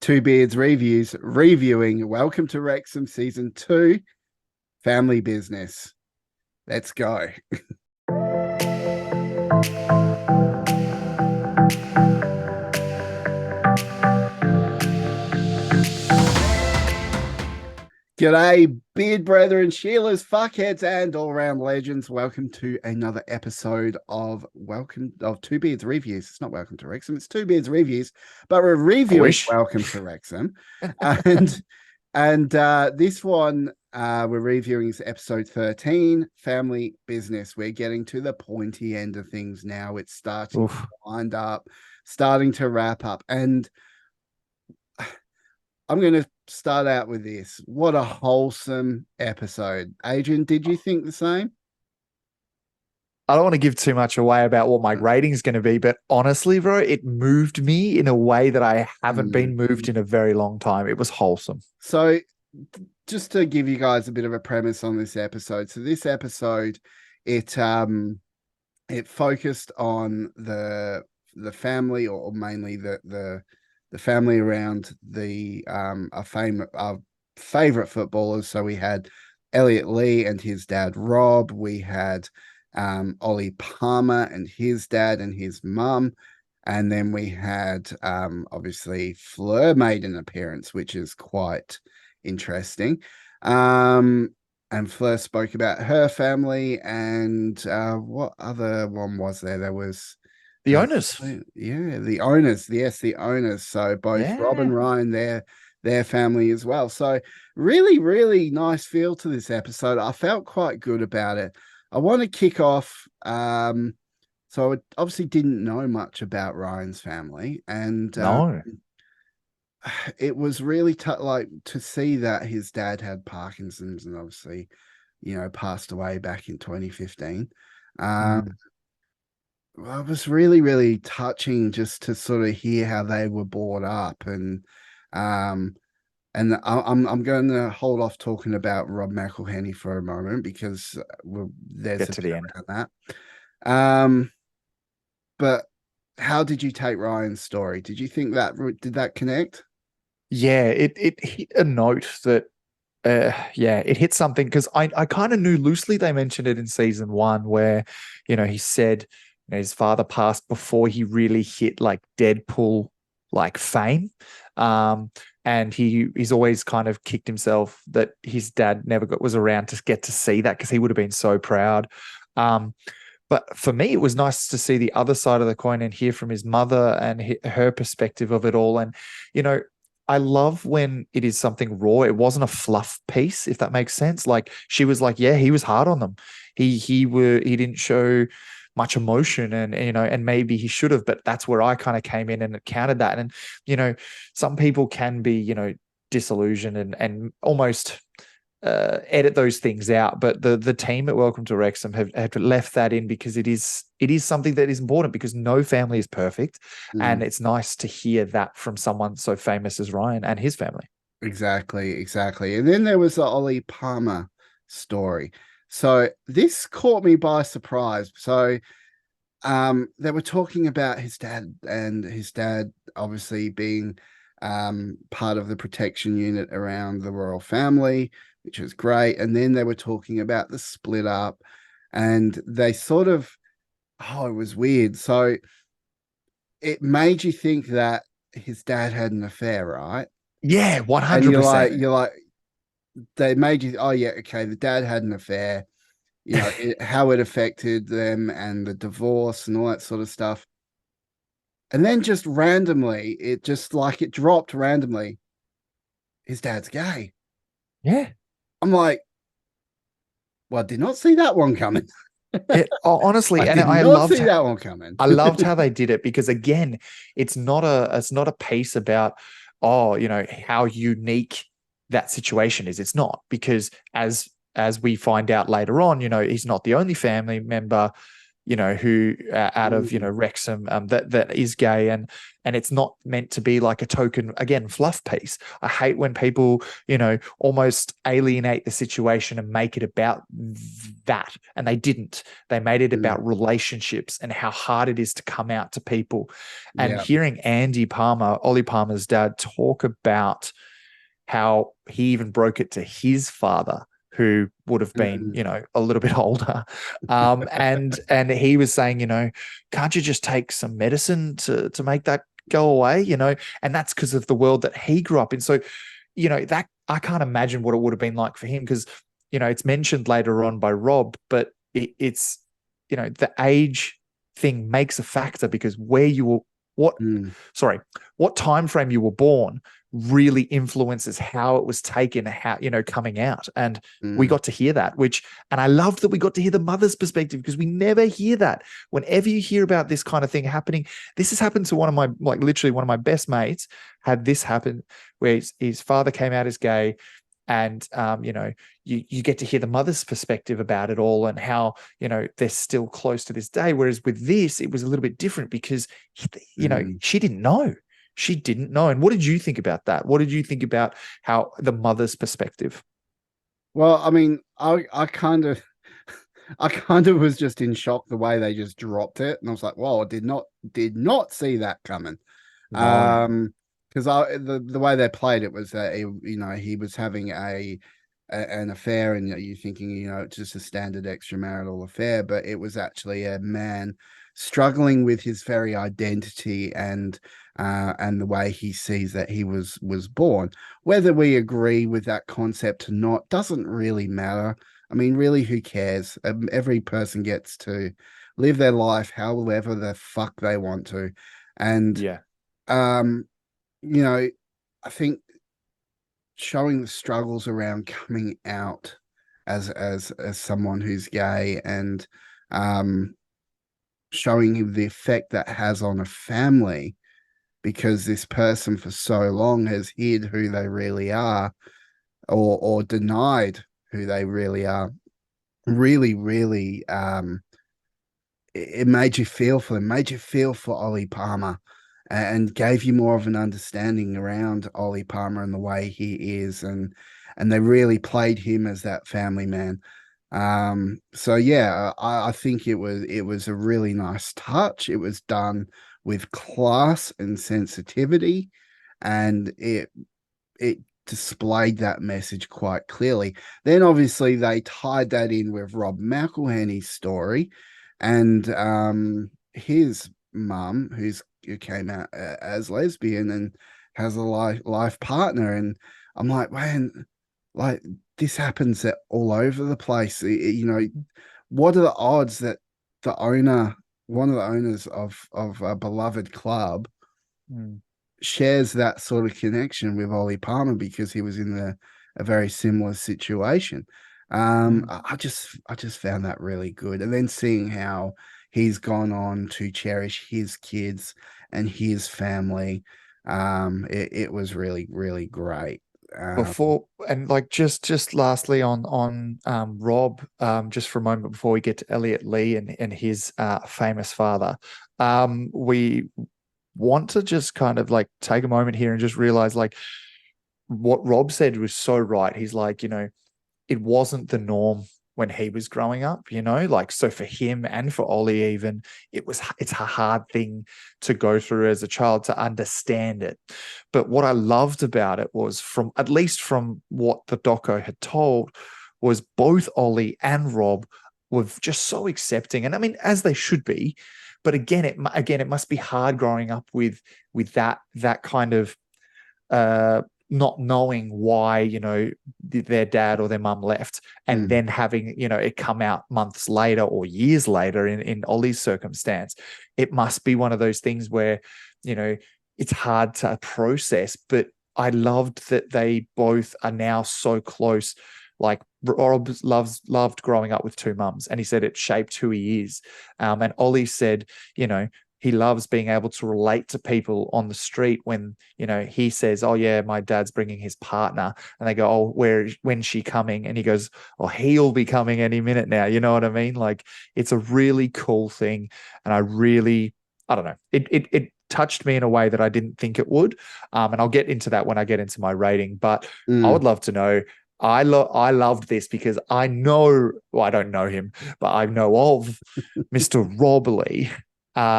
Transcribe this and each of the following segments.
Two Beards Reviews, reviewing Welcome to Wrexham Season 2, Family Business. Let's go. G'day, beard brethren, Sheilas, fuckheads, and all-round legends. Welcome to another episode of Two Beards Reviews. It's not Welcome to Wrexham, it's Two Beards Reviews, but we're reviewing Welcome to Wrexham. and this one we're reviewing is episode 13, Family Business. We're getting to the pointy end of things now. It's starting to wind up, starting to wrap up, and I'm going to start out with this. What a wholesome episode. Adrian, did you think the same? I don't want to give too much away about what my rating is going to be, but honestly, bro, it moved me in a way that I haven't been moved in a very long time. It was wholesome. So just to give you guys a bit of a premise on this episode. So this episode, it focused on the family, or mainly the family around our favorite footballers. So we had Elliot Lee and his dad Rob. We had Ollie Palmer and his dad and his mum, and then we had obviously Fleur made an appearance, which is quite interesting. And Fleur spoke about her family, and what other one was there? There was the owners. Yeah, the owners. Yes, the owners. So both Rob and Ryan, their family as well. So really, really nice feel to this episode. I felt quite good about it. I want to kick off. So I obviously didn't know much about Ryan's family, and it was really like to see that his dad had Parkinson's and obviously, passed away back in 2015. Well, it was really, really touching just to sort of hear how they were brought up, and I'm going to hold off talking about Rob McElhenney for a moment because there's to the end around that. But how did you take Ryan's story? Did you think did that connect? Yeah, it hit a note that it hit something, because I kind of knew loosely. They mentioned it in season 1 where, he said his father passed before he really hit like Deadpool like fame. And he's always kind of kicked himself that his dad never was around to get to see that, because he would have been so proud. But for me, it was nice to see the other side of the coin and hear from his mother and her perspective of it all. And, I love when it is something raw. It wasn't a fluff piece, if that makes sense. Like, she was like, yeah, he was hard on them. He didn't show much emotion, and maybe he should have, but that's where I kind of came in and countered that. And, some people can be, disillusioned and almost edit those things out, but the team at Welcome to Wrexham have left that in, because it is something that is important, because no family is perfect. And it's nice to hear that from someone so famous as Ryan and his family. Exactly. And then there was the Ollie Palmer story. So this caught me by surprise. So they were talking about his dad, and his dad obviously being part of the protection unit around the royal family, which was great. And then they were talking about the split up, and they sort of, it was weird. So it made you think that his dad had an affair, right? Yeah, 100%. And you're like, they made you, oh yeah, okay, the dad had an affair, how it affected them and the divorce and all that sort of stuff. And then just randomly, it dropped randomly. His dad's gay. Yeah. I'm like, well, I did not see that one coming. Honestly, I loved see that one coming. I loved how they did it, because again, it's not a piece about, how unique that situation is. It's not, because as we find out later on, he's not the only family member who out of Mm. Wrexham, that is gay, and it's not meant to be like a token, again, fluff piece. I hate when people almost alienate the situation and make it about that, and they didn't. They made it Mm. about relationships and how hard it is to come out to people. And Yeah. hearing Andy Palmer, Ollie Palmer's dad, talk about how he even broke it to his father, who would have been, Mm. a little bit older. And he was saying, can't you just take some medicine to make that go away? And that's because of the world that he grew up in. So, that I can't imagine what it would have been like for him, because, it's mentioned later on by Rob, but it's, the age thing makes a factor, because where you were, what, Mm. sorry, what time frame you were born really influences how it was taken, how, coming out. And we Mm. got to hear that, and I love that we got to hear the mother's perspective, because we never hear that. Whenever you hear about this kind of thing happening, this has happened to one of my, like literally one of my best mates had this happen, where his father came out as gay. And you get to hear the mother's perspective about it all, and how they're still close to this day. Whereas with this, it was a little bit different, because Mm. she didn't know. She didn't know. And what did you think about that? What did you think about how the mother's perspective? Well, I mean, I kind of I kind of was just in shock the way they just dropped it, and I was like, "Whoa, I did not see that coming." No. Because the way they played it was that he was having an affair, and you're thinking it's just a standard extramarital affair, but it was actually a man struggling with his very identity and the way he sees that he was born. Whether we agree with that concept or not doesn't really matter. I mean, really, who cares? Every person gets to live their life however the fuck they want to, and Yeah. um, you know, I think showing the struggles around coming out as someone who's gay, and um showing the effect that has on a family, because this person for so long has hid who they really are, or denied who they really are, really, really it made you feel for them, made you feel for Ollie Palmer, and gave you more of an understanding around Ollie Palmer and the way he is, and they really played him as that family man. So yeah, I think it was a really nice touch. It was done with class and sensitivity, and it displayed that message quite clearly. Then obviously they tied that in with Rob McElhenney's story, and his mum, who came out as lesbian and has a life partner, and I'm like, man, like this happens all over the place. What are the odds that the owner, one of the owners of a beloved club, Mm. shares that sort of connection with Ollie Palmer because he was in a very similar situation. Mm. I just found that really good. And then seeing how he's gone on to cherish his kids and his family, it was really, really great. Before, and like, just lastly on Rob, just for a moment before we get to Elliot Lee and his famous father, we want to just kind of like take a moment here and just realize, like, what Rob said was so right. He's like, it wasn't the norm when he was growing up, like, so for him and for Ollie even, it's a hard thing to go through as a child, to understand it. But what I loved about it was, from at least from what the doco had told, was both Ollie and Rob were just so accepting, and I mean, as they should be. But again, it must be hard growing up with that kind of not knowing why their dad or their mum left, and Mm, then having it come out months later or years later in Ollie's circumstance. It must be one of those things where you know it's hard to process. But I loved that they both are now so close. Like, Rob loved growing up with two mums, and he said it shaped who he is. And Ollie said, you know he loves being able to relate to people on the street when, he says, oh yeah, my dad's bringing his partner, and they go, oh, when's she coming? And he goes, oh, he'll be coming any minute now. You know what I mean? Like, it's a really cool thing. And I don't know, it touched me in a way that I didn't think it would. And I'll get into that when I get into my rating, but I Mm, would love to know. I loved this because I know, well, I don't know him, but I know of Mr. Rob Lee,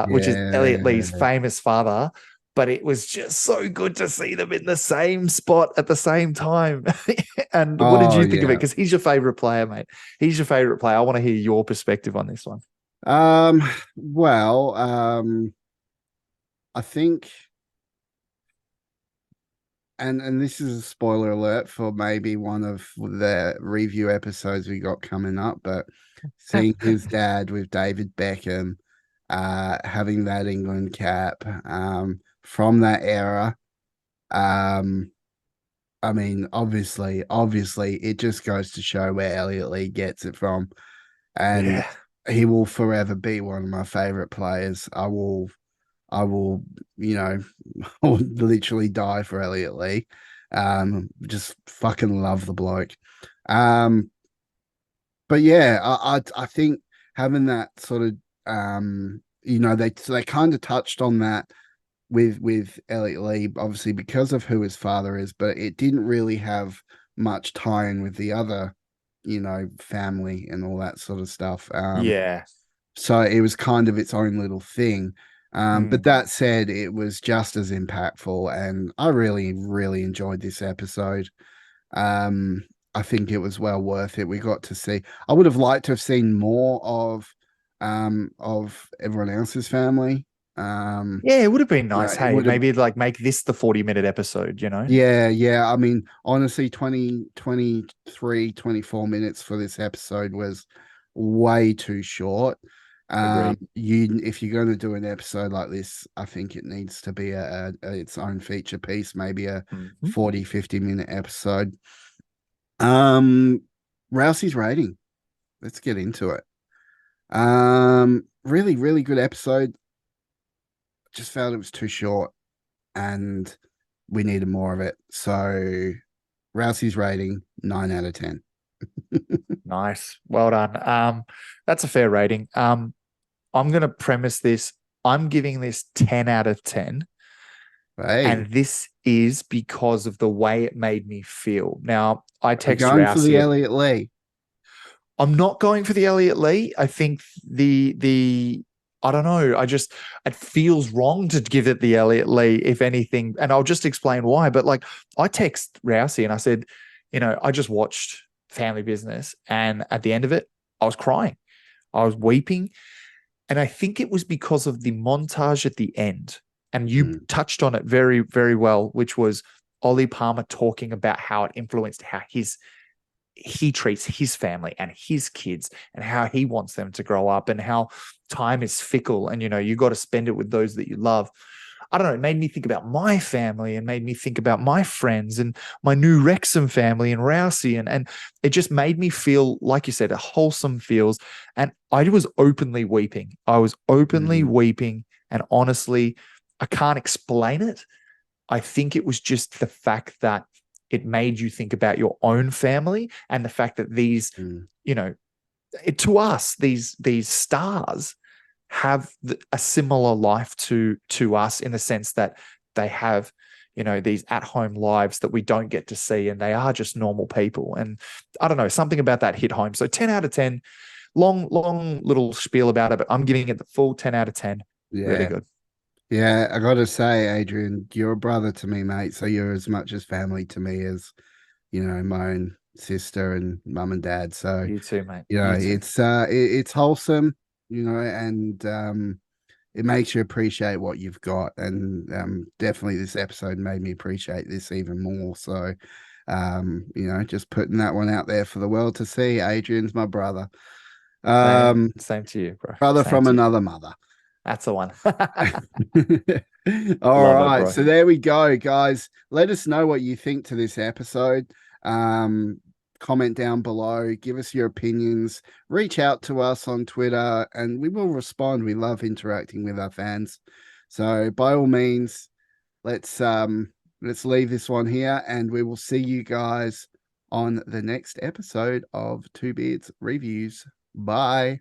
which is Elliot Lee's yeah. famous father. But it was just so good to see them in the same spot at the same time. And what did Oh, you think of it? yeah. Because he's your favorite player, mate. He's your favorite player. I want to hear your perspective on this one. Um, well, I think, and this is a spoiler alert for maybe one of the review episodes we got coming up, but seeing his dad with David Beckham, having that England cap, from that era, um, I mean, obviously, it just goes to show where Elliot Lee gets it from, and Yeah. he will forever be one of my favorite players. I will, you know, I would literally die for Elliot Lee. Just fucking love the bloke. Um, but yeah, I think having that sort of, they kind of touched on that with Elliot Lee, obviously because of who his father is, but it didn't really have much tie in with the other, family and all that sort of stuff. Yeah. So it was kind of its own little thing. But Mm. that said, it was just as impactful, and I really, really enjoyed this episode. Um, I think it was well worth it. We got to see. I would have liked to have seen more of everyone else's family. Um, Yeah, it would have been nice. it Hey, would have. maybe like make this the 40-minute episode. Yeah, yeah. I mean, honestly, 24 minutes for this episode was way too short. Agreed. If you're going to do an episode like this, I think it needs to be its own feature piece, maybe a Mhm. 40-50 minute episode. Um, Rousey's rating. Let's get into it. Really, really good episode. Just felt it was too short and we needed more of it. So Rousey's rating 9 out of 10. Nice. Well done. That's a fair rating. I'm gonna premise this. I'm giving this 10 out of 10. Hey, And this is because of the way it made me feel. Now, I we're text going for the Rousey. Elliot Lee. I'm not going for the Elliot Lee. I think the I don't know. It feels wrong to give it the Elliot Lee, if anything. And I'll just explain why. But like, I text Rousey and I said, I just watched Family Business, and at the end of it, I was crying. I was weeping. And I think it was because of the montage at the end. And you Mm, touched on it very, very well, which was Ollie Palmer talking about how it influenced how he treats his family and his kids and how he wants them to grow up and how time is fickle and you got to spend it with those that you love. I don't know, it made me think about my family and made me think about my friends and my new Wrexham family and Rousey. And it just made me feel, like you said, a wholesome feels. And I was openly weeping. I was openly mm, weeping. And honestly, I can't explain it. I think it was just the fact that it made you think about your own family and the fact that these, mm, you know, to us, these stars have a similar life to us in the sense that they have, these at-home lives that we don't get to see, and they are just normal people. And I don't know, something about that hit home. So 10 out of 10, long little spiel about it, but I'm giving it the full 10 out of 10. Really yeah. good. Yeah, I gotta say, Adrian, you're a brother to me, mate. So you're as much as family to me as, my own sister and mum and dad. So, You too, mate. You too. it's wholesome, and it makes you appreciate what you've got. And definitely this episode made me appreciate this even more. So, just putting that one out there for the world to see. Adrian's my brother. Same, Um, same to you, bro. brother Same from to you. another mother. That's the one. All Love it, right, bro. so there we go, guys. Let us know what you think to this episode. Um, comment down below, give us your opinions, reach out to us on Twitter, and we will respond. We love interacting with our fans. So by all means, let's leave this one here, and we will see you guys on the next episode of Two Beards Reviews. Bye.